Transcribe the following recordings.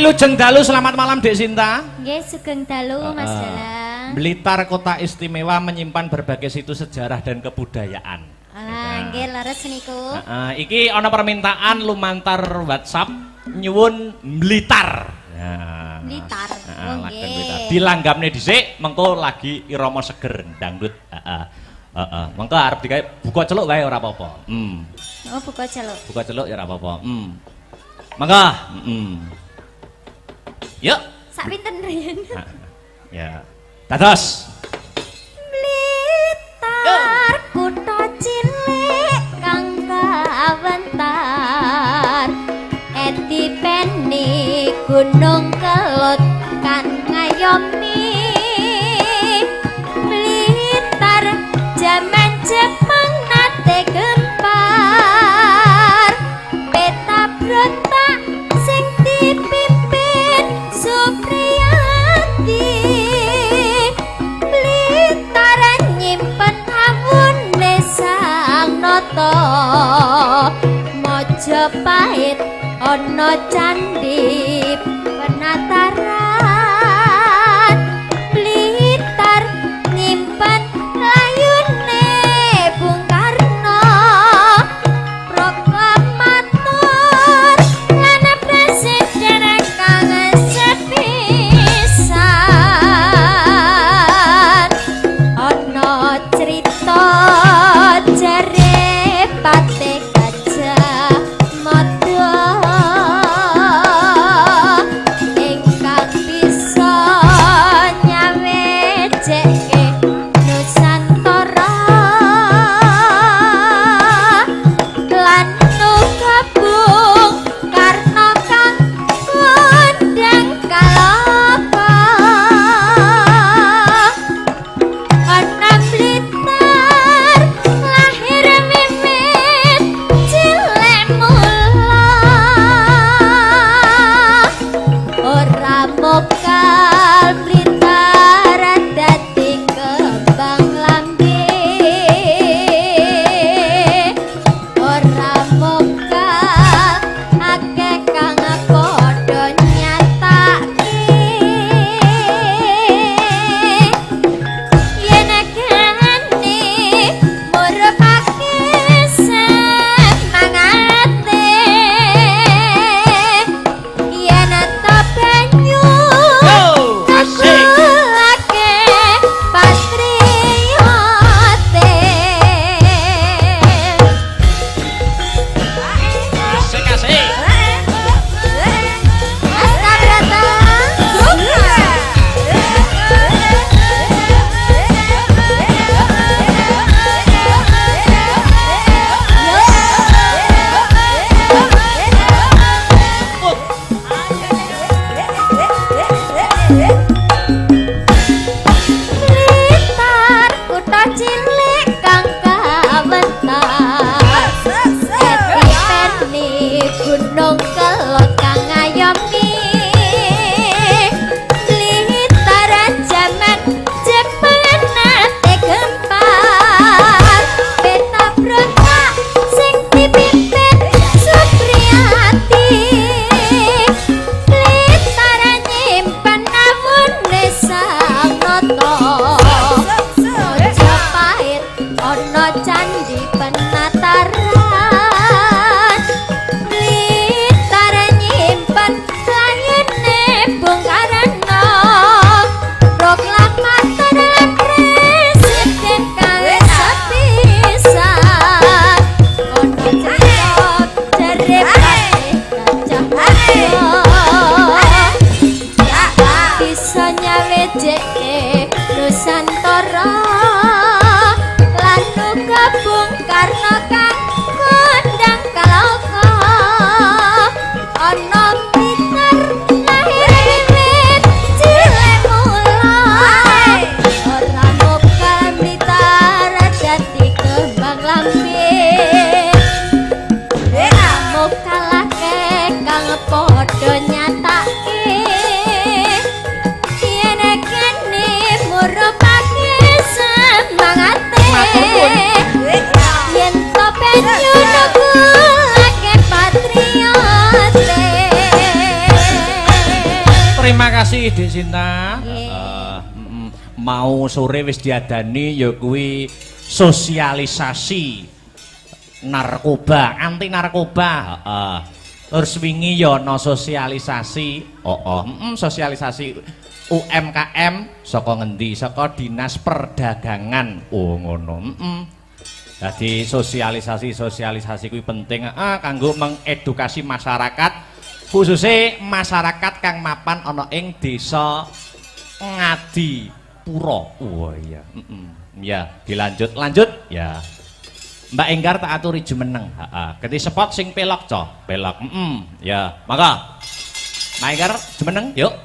Wilujeng dalu, selamat malam Dek Sinta. Nggih, sugeng dalu Mas Dalang. Blitar kota istimewa menyimpan berbagai situs sejarah dan kebudayaan. Nggih, leres niku. Iki ana permintaan lumantar WhatsApp nyuwun Blitar. Blitar. Nggih. Dilanggamne dhisik, mengko lagi irama seger dangdut. Mengko arep digawe buka celuk wae ora apa-apa. Oh, buka celuk. Buka celuk ya ora apa-apa. Mangga. Yuk. Sak pinten riyen? Ya. Dados. Blitar kutha cilik kang kawentar. Etipeni Gunung Kelut kan ngayomi. Blitar jaman Jepang nate gempar. Peta brontak sing dipimpin Supriyati. Blitar nyimpen awune Sang Nata. Majapahit ana candhi penataran. Blitar nyimpen layune Bung Karno. Proklamator lan presiden kang sepisan. Ana crita jare Patih Gajah Mada ingkang bisa nyawejeke Nusantara lan gabung Karna kang kondang kalapa. Ana Blitar lahir mimit cilik mula. Ora mokal Blitar dadi kembang lambe. Ora mokal akeh kang padha nyatake. Yen kene murupake semangate. Yen ta banyu kasulake patriote. Asik-asik. Astabrata. Blitar kutha cilik kang kawentar. Etipeni Gunung Kelut kang ngayomi. Blitar jaman Jepang nate gempar. Peta brontak sing dipimpin Supriyati. Blitar nyimpen awune Sang Nata. Majapahit ana candhi penataran. Blitar nyimpen layune Bung Karno. Proklamator lan presiden kang sepisan. Ana crita jare Patih Gajah Mada bisa nyawejeke Nusantara lan gabung Karna kang kondang kalaka. Ana Blitar lahir mimit cilik mula. Ora mokal Blitar dadi kembang lambe. Ora mokal akeh kang padha nyatake. Yen kene murupake semangate. Yen to banyu nukulake patriote. kasih Dik Sinta. Nggih. Mau sore wis diadani ya kuwi sosialisasi narkoba, anti narkoba. Terus wingi ya ana sosialisasi. Sosialisasi UMKM saka ngendi? Saka Dinas Perdagangan. Oh ngono. Jadi sosialisasi kuwi penting kanggo mengedukasi masyarakat, khususnya masyarakat kang mapan ana ing desa Ngadipura. Oh iya. Ya, lanjut ya. Mbak Enggar tak aturi jumeneng. Ganti spot sing pelok, pelok. Ya, maka Mbak Enggar jumeneng, yuk.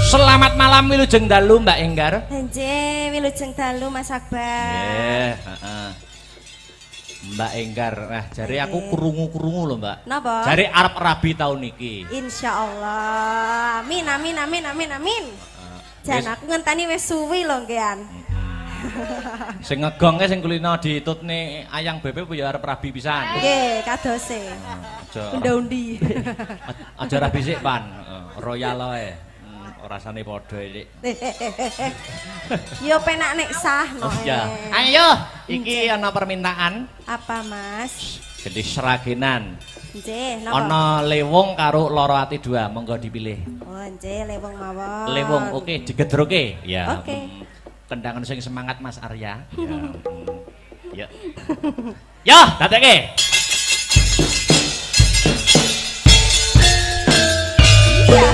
Selamat malam wilujeng dalu Mbak Enggar. Nggih, wilujeng dalu Mas Akbar. Mbak Enggar, jare aku krungu-krungu lho, Mbak. Napa? Jare arep rabi tahun iki. Insyaallah. Amin. Jan aku ngenteni wis suwi lho nggean. Sing ngegongke sing kulino ditutne ayang bebek ya arep rabi pisan. Nggih, kadose. Unda-undi. Aja rabi sik, Pan. Royal wae. Rasane padha iki. Yo penak nek sah no. Ya. Ayo, iki ana permintaan. Apa, Mas? Gede seragenan. Nggih, napa? Ana lewung karo loro ati dua, monggo dipilih. Oh, nggih, lewung mawon. Lewung, oke, digedroke. Ya. Oke. Kendangan sing semangat Mas Arya. Ya. Ya, dadekke. Iya.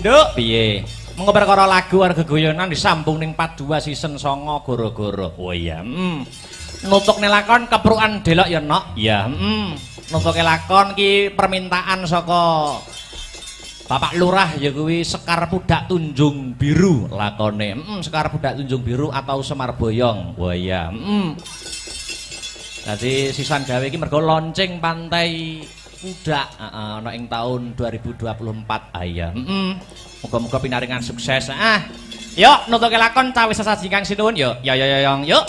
Nduk, piye? Mengko perkara lagu warga guyonan disambung ning 42 season 9 goro-goro. Oh iya, nutukne lakon keprukan delok ya, Nok. Ya, nutuke lakon ki permintaan saka Bapak Lurah ya kuwi Sekar Pudak Tunjung Biru lakone. Sekar Pudak Tunjung Biru atau Semar Boyong. Wah iya, Dadi sisan gawe iki mergo launching Pantai Pudak ana ing taun 2024. Ah iya. Muga-muga pinaringan sukses. Yuk nutuke lakon cawis sesaji Kang Sinuwun yuk. Yuk.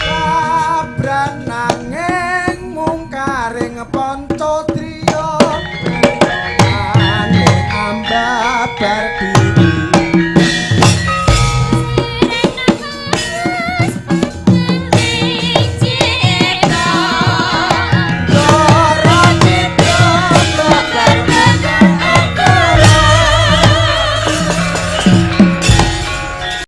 Labran nanging mung karing ponco